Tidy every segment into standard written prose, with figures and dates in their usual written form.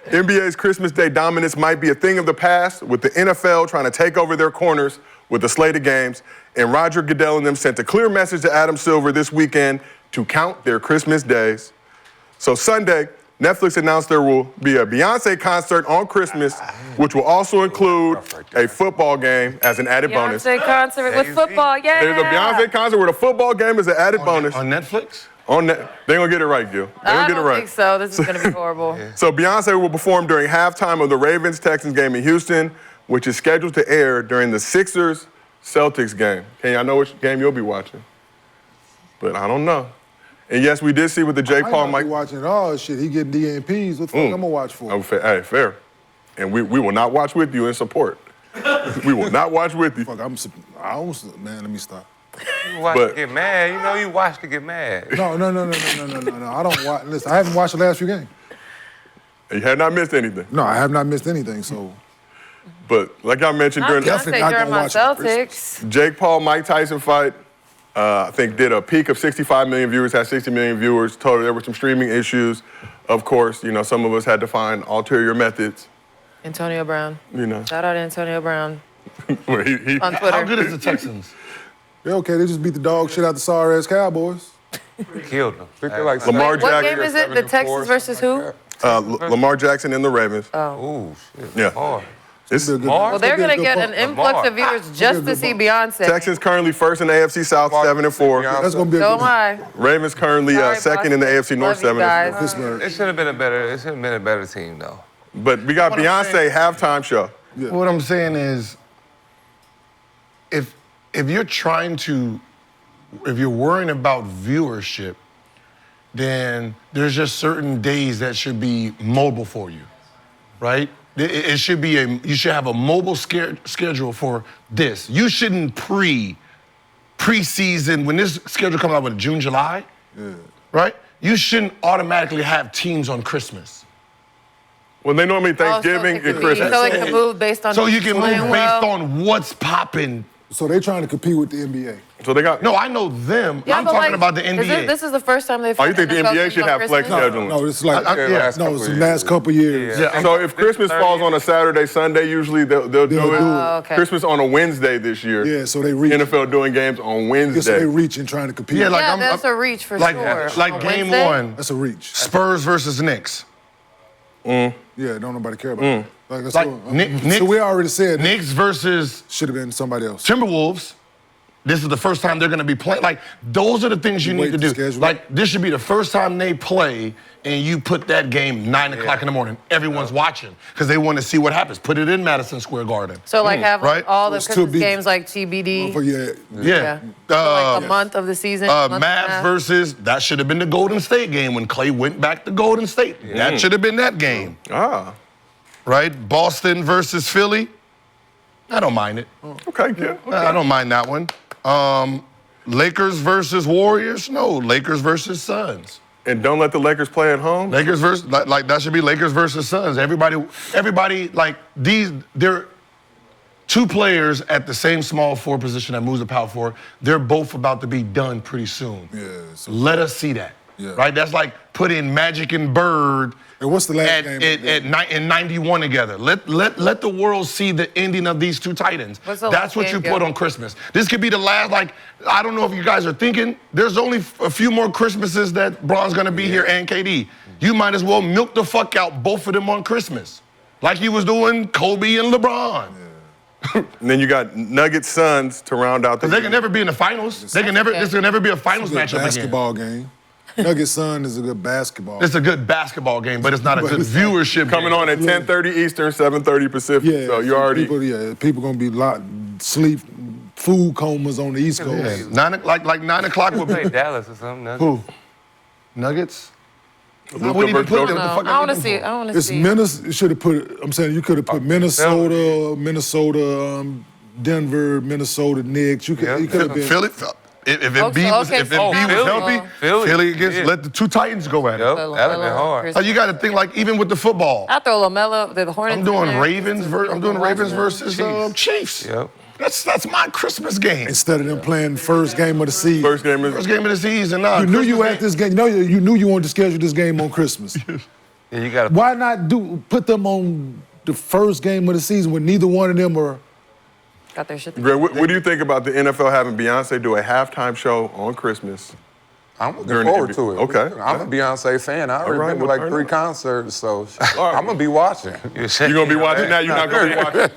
NBA's Christmas Day dominance might be a thing of the past, with the NFL trying to take over their corners with the slate of games, and Roger Goodell and them sent a clear message to Adam Silver this weekend to count their Christmas days. So Sunday, Netflix announced there will be a Beyonce concert on Christmas, which will also include a football game as an added bonus. Beyonce concert with football, yeah. There's a Beyonce concert with a football game as an added bonus. On Netflix? They're gonna get it right, Gil. I don't think so. This is gonna be horrible. So Beyonce will perform during halftime of the Ravens-Texans game in Houston, which is scheduled to air during the Sixers-Celtics game. Can y'all know which game you'll be watching? But I don't know. And yes, we did see with the Jake Paul might be watching all shit. He getting DNPs. What the fuck I'm gonna watch for? Hey, fair. And we will not watch with you in support. We will not watch with you. Fuck, man, let me stop. You watch to get mad. You know you watch to get mad. No. I don't watch. Listen, I haven't watched the last few games. You have not missed anything. No, I have not missed anything. So. But like I mentioned during my Celtics, Jake Paul, Mike Tyson fight, I think did a peak of 65 million viewers, had 60 million viewers total. There were some streaming issues. Of course, you know, some of us had to find ulterior methods. Antonio Brown. You know. Shout out to Antonio Brown. On Twitter. How good is the Texans? They're okay. They just beat the dog shit out the sorry-ass Cowboys. Killed them. Like Lamar Jackson. What game is it? The Texans versus who? Lamar Jackson and the Ravens. Oh, shit. Yeah. Hard. Well, they're going to get an influx of viewers just to see Beyonce. Texans currently first in the AFC South, 7-4. That's going to be a So am I. Ravens currently second in the AFC North, 7-4. It should have been a better team, though. But we got Beyonce halftime show. Yeah. What I'm saying is, if you're worrying about viewership, then there's just certain days that should be mobile for you, right? It should be you should have a mobile schedule for this. You shouldn't preseason, when this schedule comes out with June, July, right? You shouldn't automatically have teams on Christmas. Well, they normally Thanksgiving and Christmas. So it can move based on. So you can move based on what's popping. So they're trying to compete with the NBA. So they got. No, I know them. Yeah, I'm talking about the NBA. This is the first time they've. Oh, you think the NBA should have flex scheduling? No, it's like it's the last couple years. Yeah. So if Christmas falls on a Saturday, Sunday, usually they'll do it. Okay. Christmas on a Wednesday this year. Yeah, so they reach. NFL doing games on Wednesday. So they reach and trying to compete. Yeah, that's a reach for sure. Like game Wednesday? one. That's a reach. Spurs versus Knicks. Yeah, don't nobody care about it. Like, that's Knicks, so we already said Knicks versus should have been somebody else. Timberwolves. This is the first time they're going to be playing. Like, those are the things you need to do. Like, this should be the first time they play, and you put that game 9 o'clock in the morning. Everyone's watching because they want to see what happens. Put it in Madison Square Garden. So, like, have all the Christmas games like TBD. Yeah. So like a month of the season. Mavs versus, that should have been the Golden State game when Clay went back to Golden State. That should have been that game. Right? Boston versus Philly. I don't mind it. Okay, good. I don't mind that one. Lakers versus Warriors? No, Lakers versus Suns. And don't let the Lakers play at home? Lakers versus, like that should be Lakers versus Suns. Everybody, like they're two players at the same small forward position that moves the power forward. They're both about to be done pretty soon. Yeah. Let us see that. Yeah. Right? That's like putting Magic and Bird and what's the last game in 91 together. Let the world see the ending of these two titans. That's what you put on Christmas. This could be the last, like, I don't know if you guys are thinking, there's only a few more Christmases that Bron's gonna be here and KD. You might as well milk the fuck out both of them on Christmas. Like he was doing Kobe and LeBron. And then you got Nuggets Suns to round out the They can never be in the finals. This can never be a finals matchup basketball game. Nuggets Sun is a good basketball. It's a good basketball game, but it's not a good viewership coming on at 10:30 Eastern, 7:30 Pacific. Yeah, so you already people gonna be sleep food comas on the East Coast. Yeah. 9 o'clock we'll play Dallas or something. Nuggets. Who? Nuggets? I want to see it. I want to see. Minnesota should have put. I'm saying you could have put Minnesota, Denver, Minnesota, Knicks. You could have been Philly. If Embiid was healthy, Philly against let the two Titans go at it. That'd be hard. So you got to think like even with the football. I throw LaMelo, the Hornets. I'm doing Ravens versus Chiefs. Yep. That's my Christmas game. Instead of them playing first game of the season. First game of the season. You knew you had this game. You knew you wanted to schedule this game on Christmas. Yeah, you gotta. Why not put them on the first game of the season when neither one of them are? Got their shit Greg, together. what do you think about the NFL having Beyonce do a halftime show on Christmas? I'm looking During the forward NBA. to it. Okay. I'm a Beyonce fan. I already right, been to well, like turn 3 up. concerts, so right. I'm gonna be watching. You gonna be watching that? You're not gonna be watching.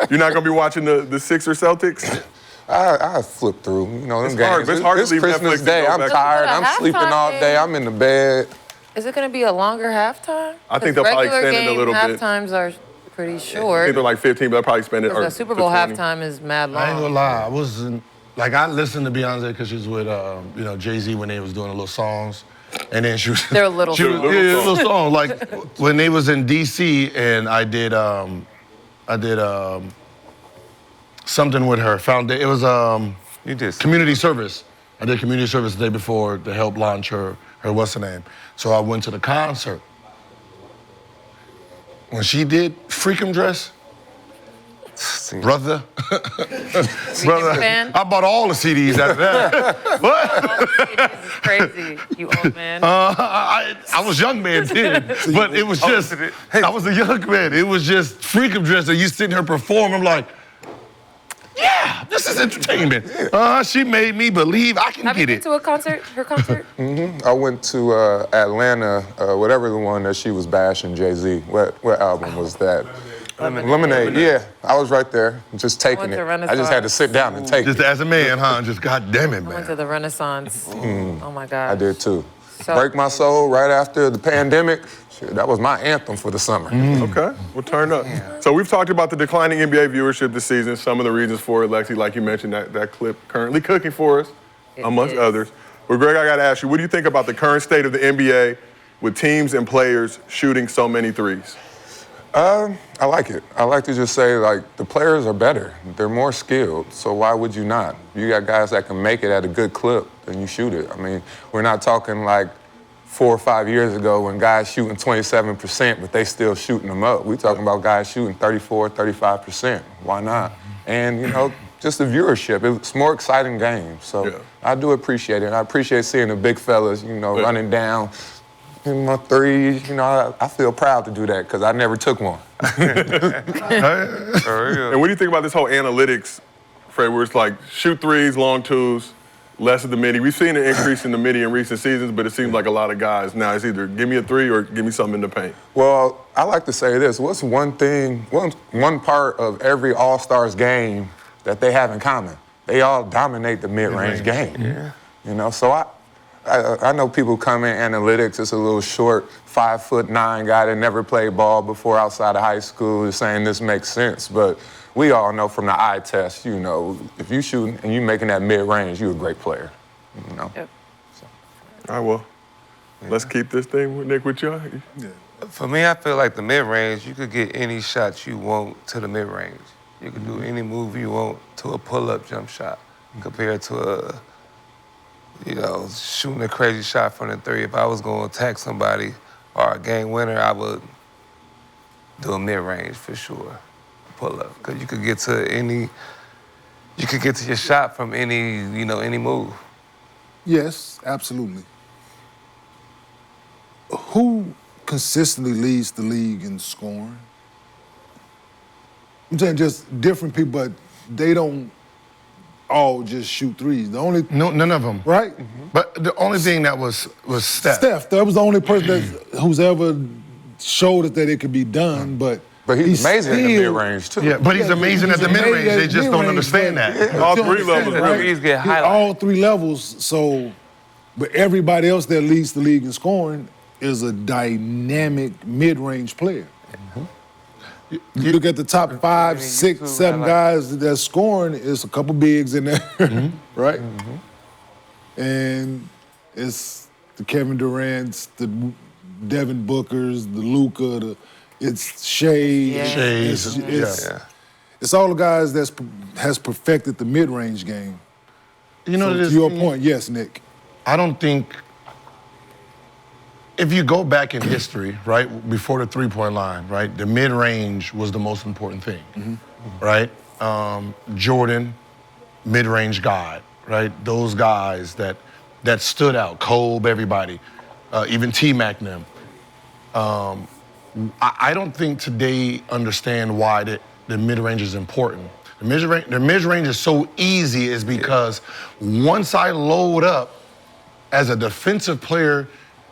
You're not gonna be watching the Sixers Celtics. I flip through, them It's games. hard. It's hard to leave Christmas Netflix and Day. go I'm back. tired. Is it a I'm sleeping halftime all day. game? I'm in the bed. Is it going to be a longer halftime? I think they'll probably Regular extend it a game little bit. halftimes are pretty I short. think they're like 15, but they'll probably spend it. Because or the Super Bowl to 20. halftime is mad long. I ain't gonna lie, I wasn't like I listened to Beyonce because she was with Jay-Z when they was doing the little songs, and then she was. They're little she was, songs. yeah, little songs. Like when they was in DC and I did something with her. It was You did. community service. I did community service the day before to help launch her what's her name. So I went to the concert. When she did Freakum Dress, brother, fan? I bought all the CDs after that. What? This is crazy, you old man. I was young man then, but it was just, I was a young man. It was just Freakum Dress and you sitting here perform. I'm like, yeah, this is entertainment. She made me believe I can Have you get been it. to a concert, her concert? I went to Atlanta, whatever the one that she was bashing Jay-Z. What album was that? Lemonade. Yeah, I was right there, just taking went it. to I just had to sit down and take Just it. as a man, huh? Just God damn it, I went to man. the Renaissance. Oh my God. I did too. So- Break My Soul right after the pandemic. Shit, that was my anthem for the summer. Okay, we'll turn up. So we've talked about the declining NBA viewership this season, some of the reasons for it. Lexi, like you mentioned, that clip currently cooking for us, amongst is. others. But Greg, I gotta ask you, what do you think about the current state of the NBA with teams and players shooting so many threes? I like it. I like to just say, like, the players are better. They're more skilled, so why would you not? You got guys that can make it at a good clip, and you shoot it. I mean, we're not talking like 4 or 5 years ago when guys shooting 27%, but they still shooting them up. We're talking about guys shooting 34, 35%. Why not? And, just the viewership. It's a more exciting game. So Yeah. I do appreciate it. I appreciate seeing the big fellas, running down in my threes. I feel proud to do that because I never took one. And what do you think about this whole analytics, Fred, where it's like shoot threes, long twos, less of the midi? We've seen an increase in the midi in recent seasons, but it seems like a lot of guys now it's either give me a three or give me something in the paint. Well, I like to say this. What's one part of every All-Stars game that they have in common? They all dominate the mid-range game. Yeah. So I know people come in analytics, it's a little short 5'9" guy that never played ball before outside of high school is saying this makes sense. But we all know from the eye test, if you shooting and you making that mid-range, you're a great player. Yep. All right, well, let's keep this thing, Nick, with you. Yeah. For me, I feel like the mid-range, you could get any shot you want to the mid-range. You can do any move you want to a pull-up jump shot compared to shooting a crazy shot from the three. If I was going to attack somebody or a game winner, I would do a mid-range for sure, pull-up. Because you could get to your shot from any move. Yes, absolutely. Who consistently leads the league in scoring? I'm saying just different people, but they don't all just shoot threes. The only No, none of them. right? But the only thing that was Steph. Steph, that was the only person who's ever showed us that it could be done, but he's amazing in the still- mid-range, too. Yeah, but he's amazing at the mid-range. They just don't understand that. All You three understand levels, it, really. Threes get highlighted. All 3 levels, so, but everybody else that leads the league in scoring is a dynamic mid-range player. You look at the top 5, 6, 7 guys that's scoring, it's a couple bigs in there, right? And it's the Kevin Durant's, the Devin Booker's, the Luka, it's Shea. Yeah. Shades, It's all the guys that has perfected the mid-range game. You know, So this, to your point, yes, Nick. I don't think, if you go back in history, right, before the three-point line, right, the mid-range was the most important thing, right? Jordan, mid-range guy, right? Those guys that stood out, Kobe, everybody, even T-Mac and them. I don't think today understand why the mid-range is important. The mid-range is so easy is because once I load up as a defensive player,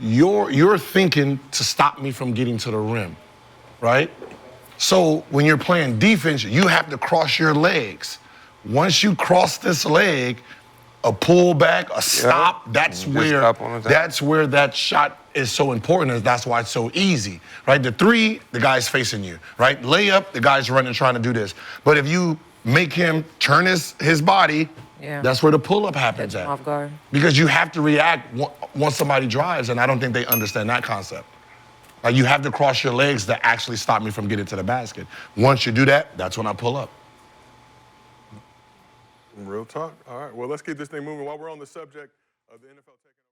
you're thinking to stop me from getting to the rim, right? So when you're playing defense, you have to cross your legs. Once you cross this leg, a pullback, a stop, that's where that shot is so important, and that's why it's so easy, right? The three, the guy's facing you, right? Layup, the guy's running, trying to do this. But if you make him turn his body, that's where the pull-up happens at. Off guard. Because you have to react once somebody drives, and I don't think they understand that concept. Like, you have to cross your legs to actually stop me from getting to the basket. Once you do that, that's when I pull up. Real talk. All right, well, let's keep this thing moving. While we're on the subject of the NFL taking